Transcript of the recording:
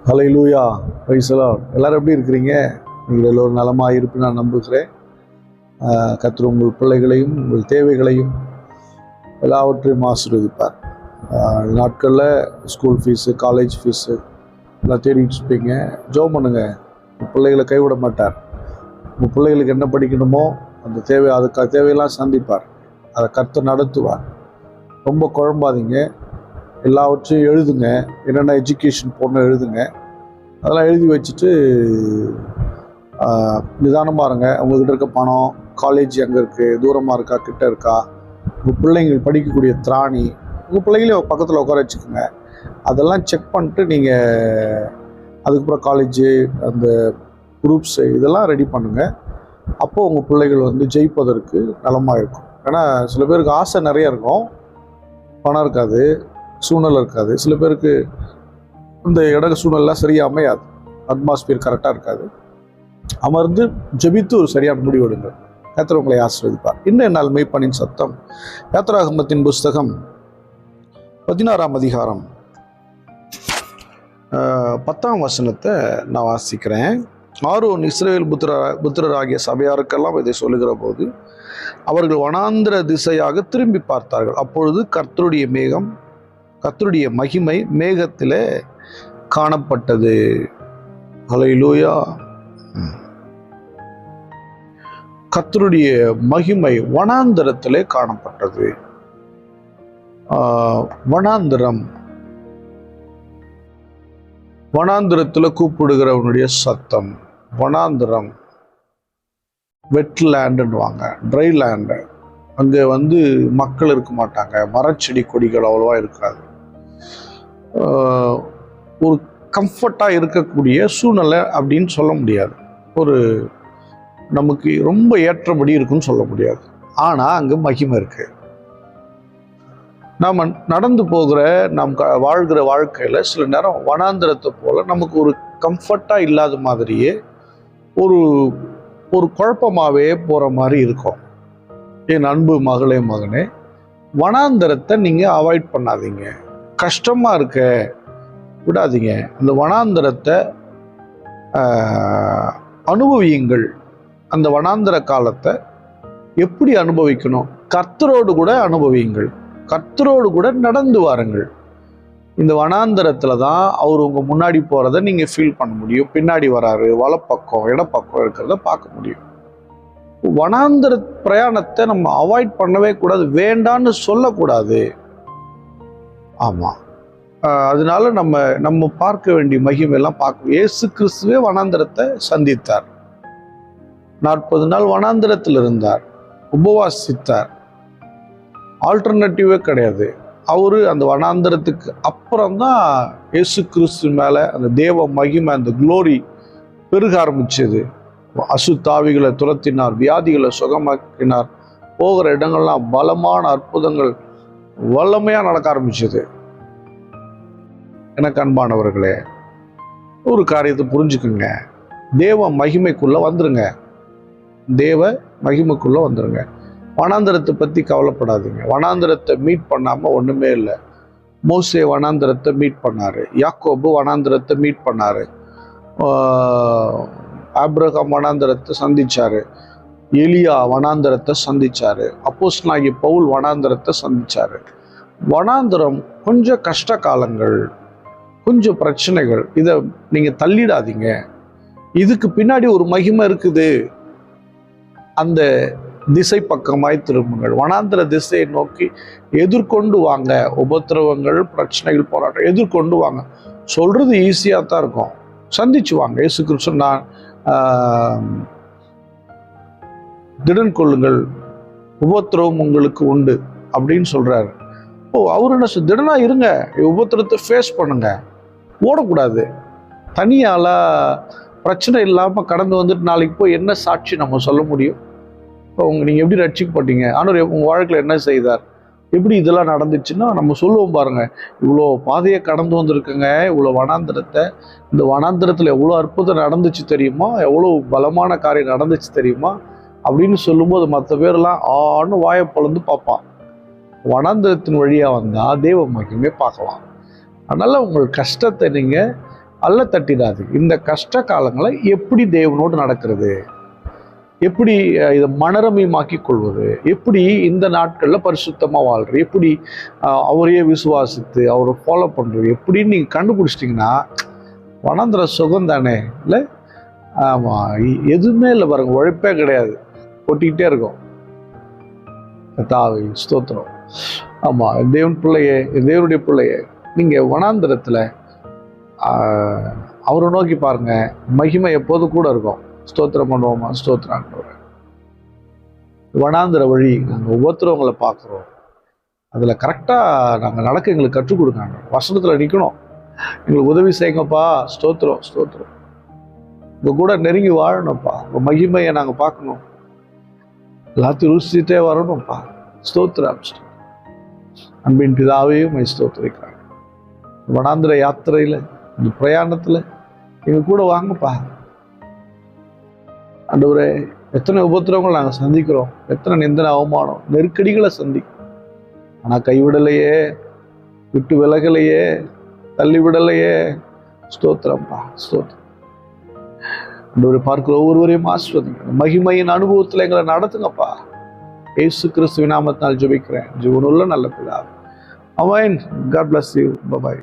Hallelujah, praise the Lord. எல்லாரும் எப்படி இருக்கிறீங்க? நீங்கள் எல்லோரும் நலமாக இருப்பு நான் நம்புகிறேன். கர்த்தர் உங்கள் பிள்ளைகளையும் உங்கள் தேவைகளையும் எல்லாவற்றையும் ஆசீர்வதிப்பார். நாட்களில் ஸ்கூல் ஃபீஸு, காலேஜ் ஃபீஸு எல்லாம் தேடிட்டு இருப்பீங்க. ஜெபம் பண்ணுங்க, உங்கள் பிள்ளைகளை கைவிட மாட்டார். உங்கள் பிள்ளைகளுக்கு என்ன படிக்கணுமோ அந்த அதுக்கு தேவையெல்லாம் சந்திப்பார். அதை கர்த்தர் நடத்துவார். ரொம்ப குழம்பாதீங்க, எல்லாவற்றையும் எழுதுங்க. என்னென்ன எஜுகேஷன் போடணும் எழுதுங்க. அதெல்லாம் எழுதி வச்சுட்டு நிதானமாக இருங்க. உங்கள்கிட்ட இருக்க பணம், காலேஜ் எங்கே இருக்குது, தூரமாக இருக்கா, கிட்ட இருக்கா, உங்கள் பிள்ளைங்கள் படிக்கக்கூடிய திராணி, உங்கள் பிள்ளைங்களையும் பக்கத்தில் உட்கார வச்சுக்கோங்க. அதெல்லாம் செக் பண்ணிட்டு நீங்கள் அதுக்கப்புறம் காலேஜு, அந்த குரூப்ஸு இதெல்லாம் ரெடி பண்ணுங்கள். அப்போது உங்கள் பிள்ளைகள் ஜெயிப்பதற்கு நலமாக இருக்கும். ஏன்னா சில பேருக்கு ஆசை நிறைய இருக்கும், பணம் இருக்காது, சூழ்நிலை இருக்காது. சில பேருக்கு இந்த சூழ்நிலாம் சரியாக அமையாது, அட்மாஸ்பியர் கரெக்டாக இருக்காது. அமர்ந்து ஜெபித்து ஒரு சரியான முடிவு எடுங்கள். கர்த்தர் உங்களை ஆசீர்வதிப்பார். இன்னும் நாள் மெய்ப்பனின் சத்தம். யாத்திராகமத்தின் புஸ்தகம் 16ஆம் அதிகாரம் 10ஆம் வசனத்தை நான் வாசிக்கிறேன். ஆரோன் இஸ்ரவேல் புத்திரராகிய சபையாருக்கெல்லாம் இதை சொல்லுகிற போது அவர்கள் வனாந்திர திசையாக திரும்பி பார்த்தார்கள். அப்பொழுது கர்த்தருடைய மகிமை மேகத்திலே காணப்பட்டது. ஹல்லேலூயா. கர்த்தருடைய மகிமை வனாந்திரத்திலே காணப்பட்டது. வனாந்திரத்தில் கூப்பிடுகிறவனுடைய சத்தம். வனாந்திரம் வெட் லேண்டுன்னுவாங்க, ட்ரை லேண்டு. அங்கே மக்கள் இருக்க மாட்டாங்க, மரச்செடி கொடிகள் அவ்வளோவா இருக்காது. ஒரு கம்ஃபர்ட்டாக இருக்கக்கூடிய சூழ்நிலை அப்படின்னு சொல்ல முடியாது, ஒரு நமக்கு ரொம்ப ஏற்றபடி இருக்குன்னு சொல்ல முடியாது. ஆனால் அங்கே மகிமை இருக்கு. நாம் நடந்து போகிற, நாம் வாழ்கிற வாழ்க்கையில் சில நேரம் வனாந்திரத்தை போல நமக்கு ஒரு கம்ஃபர்ட்டாக இல்லாத மாதிரியே ஒரு குழப்பமாகவே போகிற மாதிரி இருக்கும். என் அன்பு மகளே மகனே, வனாந்திரத்தை நீங்கள் அவாய்ட் பண்ணாதீங்க. கஷ்டமாக இருக்க விடாதீங்க. அந்த வனாந்திரத்தை அனுபவியுங்கள். அந்த வனாந்திர காலத்தை எப்படி அனுபவிக்கணும்? கர்த்தரோடு கூட அனுபவியுங்கள், கர்த்தரோடு கூட நடந்து வாருங்கள். இந்த வனாந்திரத்தில் தான் அவர் உங்கள் முன்னாடி போகிறத நீங்கள் ஃபீல் பண்ண முடியும். பின்னாடி வராரு, வலப்பக்கம் இடப்பக்கம் இருக்கிறத பார்க்க முடியும். வனாந்திர பிரயாணத்தை நம்ம அவாய்ட் பண்ணவே கூடாது, வேண்டான்னு சொல்லக்கூடாது. ஆமாம், அதனால நம்ம பார்க்க வேண்டிய மகிமையெல்லாம் பார்க்கணும். இயேசு கிறிஸ்துவே வனாந்திரத்தை சந்தித்தார். 40 நாள் வனாந்திரத்தில் இருந்தார், உபவாசித்தார். ஆல்டர்னேட்டிவே கிடையாது. அவரு அந்த வனாந்திரத்துக்கு அப்புறம்தான் இயேசு கிறிஸ்து மேலே அந்த தேவ மகிமை, அந்த குளோரி பெருக ஆரம்பிச்சது. அசுத்தாவிகளை துரத்தினார், வியாதிகளை சுகமாக்கினார். போகிற இடங்கள்லாம் பலமான அற்புதங்கள் வல்லமையாக நடக்க ஆரம்பிச்சது. எனக்கு அன்பானவர்களே, ஒரு காரியத்தை புரிஞ்சுக்குங்க. தேவ மகிமைக்குள்ள வந்துருங்க, தேவ மகிமைக்குள்ள வந்துருங்க. வனாந்திரத்தை பற்றி கவலைப்படாதீங்க. வனாந்திரத்தை மீட் பண்ணாமல் ஒன்றுமே இல்லை. மோசே வனாந்திரத்தை மீட் பண்ணார், யாக்கோபு வனாந்திரத்தை மீட் பண்ணார், ஆபிரகாம் வனாந்திரத்தை சந்திச்சார், எலியா வனாந்திரத்தை சந்திச்சார், அப்போஸ்தலனாகிய பவுல் வனாந்திரத்தை சந்திச்சார். வனாந்திரம் கொஞ்சம் கஷ்ட காலங்கள், கொஞ்சம் பிரச்சனைகள். இதை நீங்கள் தள்ளிடாதீங்க. இதுக்கு பின்னாடி ஒரு மகிமை இருக்குது. அந்த திசை பக்கமாய் திரும்புங்கள். வனாந்திர திசையை நோக்கி எதிர்கொண்டு வாங்க. உபத்திரவங்கள், பிரச்சனைகள், போராட்டம் எதிர்கொண்டு வாங்க. சொல்றது ஈஸியாக தான் இருக்கும், சந்திச்சு வாங்க. இயேசு கிறிஸ்து நான் திடன் கொள்ளுங்கள், உபத்திரவம் உங்களுக்கு உண்டு அப்படின்னு சொல்றாரு. அவரு என்ன திடனா இருங்க, உபத்திரத்தை ஃபேஸ் பண்ணுங்க, ஓடக்கூடாது. தனியால பிரச்சனை இல்லாமல் கடந்து வந்துட்டு நாளைக்கு போய் என்ன சாட்சி நம்ம சொல்ல முடியும்? நீங்கள் எப்படி ரட்சிக்கப்பட்டீங்க, ஆனால் உங்கள் வாழ்க்கையில் என்ன செய்தார், எப்படி இதெல்லாம் நடந்துச்சுன்னா நம்ம சொல்லுவோம் பாருங்க. இவ்வளோ பாதையை கடந்து வந்திருக்குங்க, இவ்வளோ வனாந்திரத்தை, இந்த வனாந்திரத்தில் எவ்வளோ அற்புதம் நடந்துச்சு தெரியுமா, எவ்வளோ பலமான காரியம் நடந்துச்சு தெரியுமா அப்படின்னு சொல்லும்போது மற்ற பேரெல்லாம் ஆன்னு வாயை பொளந்து பார்ப்பான். வனாந்திரத்தின் வழியாக வந்தால் தேவ மகிமை பார்க்கலாம். அதனால் உங்கள் கஷ்டத்தை நீங்கள் அல்ல தட்டிடாது. இந்த கஷ்ட காலங்களை எப்படி தேவனோடு நடக்கிறது, எப்படி இதை மனரமியமாக்கி கொள்வது, எப்படி இந்த நாட்களில் பரிசுத்தமாக வாழ்றது, எப்படி அவரையே விசுவாசித்து அவரை ஃபாலோ பண்ணுறது எப்படின்னு நீங்கள் கண்டுபிடிச்சிட்டிங்கன்னா வனாந்திர சுகம் தானே. இல்லை ஆமாம், எதுவுமே இல்லை பாருங்க, உழைப்பே கிடையாது, கொட்டிக்கிட்டே இருக்கும். தாவை ஸ்தோத்திரம். ஆமாம், தேவனுடைய பிள்ளையே நீங்கள் வனாந்திரத்தில் அவரை நோக்கி பாருங்க, மகிமை எப்போதும் கூட இருக்கும். ஸ்தோத்திரம் பண்ணுவோமா? ஸ்தோத்திரம். வனாந்திர வழி நாங்கள் ஒவ்வொருத்தரவங்களை பார்க்குறோம், அதில் கரெக்டாக நாங்கள் நடக்க எங்களுக்கு கற்றுக் கொடுக்காங்க. வசனத்தில் நிற்கணும், எங்களுக்கு உதவி செய்யுங்கப்பா. ஸ்தோத்திரம் ஸ்தோத்திரம். உங்கள் கூட நெருங்கி வாழணும்ப்பா, உங்கள் மகிமையை நாங்கள் பார்க்கணும், எல்லாத்தையும் ருசிச்சுட்டே வரணும்ப்பா. ஸ்தோத்திரம். அன்பின் பிதாவே உம்மை ஸ்தோத்திரிக்கிறாங்க. வனாந்திர யாத்திரையில், இந்த பிரயாணத்தில் எங்கள் கூட வாங்கப்பா. ஆண்டவரே, எத்தனை உபத்திரவங்கள் நாங்கள் சந்திக்கிறோம், எத்தனை நிந்தனை அவமானம் நெருக்கடிகளை சந்திக்கிறோம். ஆனால் கைவிடலையே, விட்டு விலகலையே, தள்ளிவிடலையே. ஸ்தோத்திரம்ப்பா, ஸ்தோத்திரம். ஆண்டவரை பார்க்கிற ஒவ்வொருவரையும் ஆசீர்வதிங்க, மகிமையின் அனுபவத்தில் எங்களை நடத்துங்கப்பா. இயேசு கிறிஸ்துவின் நாமத்தினால் ஜெபிக்கிறேன், ஜீவனுள்ள நல்ல பிதாவே. ஆமென். God bless you. Bye bye.